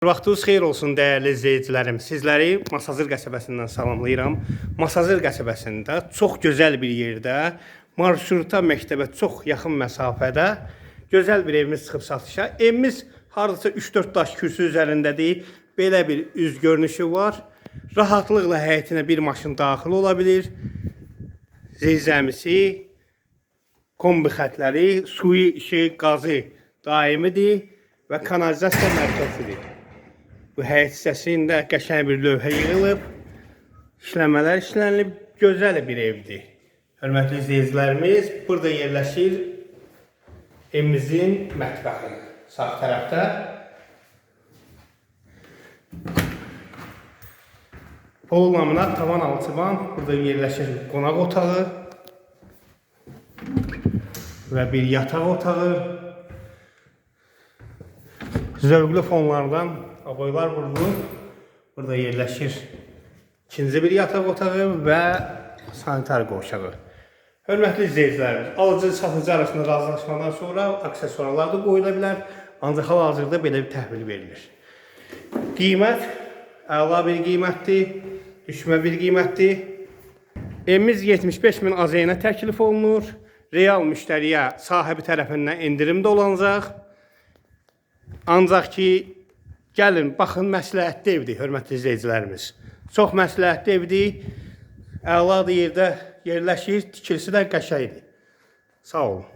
Vaxtınız xeyir olsun dəyərli izləyicilərim. Sizləri Masazır qəsəbəsindən salamlayıram. Masazır qəsəbəsində çox gözəl bir yerdə, marşruta məktəbə çox yaxın məsafədə gözəl bir evimiz çıxıb satışa. Evimiz hardasa 3-4 daş kürsü üzərindədir. Belə bir üz görünüşü var. Rahatlıqla həyətinə bir maşın daxil ola bilir. Zirzəmisi, kombi xətləri, suyu, işığı, qazı daimidir və kanalizasiya mərkəzidir. Bu həyət hissəsində qəşəng bir lövhə yığılıb, işləmələr işlənilib, gözəl bir evdir. Hörmətli izləyicilərimiz, burada yerləşir evimizin mətbəxi. Sağ tərəfdə pol laminat, tavan alçıvan, burada yerləşir qonaq otağı və bir yataq otağı. Zövqlü fonlardan aboylar vurulur. Burada yerləşir ikinci bir yataq otağı və sanitar qoşağı. Hörmətli izləyicilərimiz, alıcı satıcı arasında razılaşmadan sonra aksesuarlar da qoyula bilər. Ancaq hal-hazırda belə bir təhvil verilir. Qiymət əla bir qiymətdir, düşmə bir qiymətdir. Evimiz 75.000 AZN təklif olunur. Real müştəriyə sahibi tərəfindən endirim də olacaq. Ancaq ki, gəlin, baxın, məsləhətli evdir, hörmətli izləyicilərimiz. Çox məsləhətli evdir, əla yerdə yerləşir, tikilisi də qəşəngdir. Sağ olun.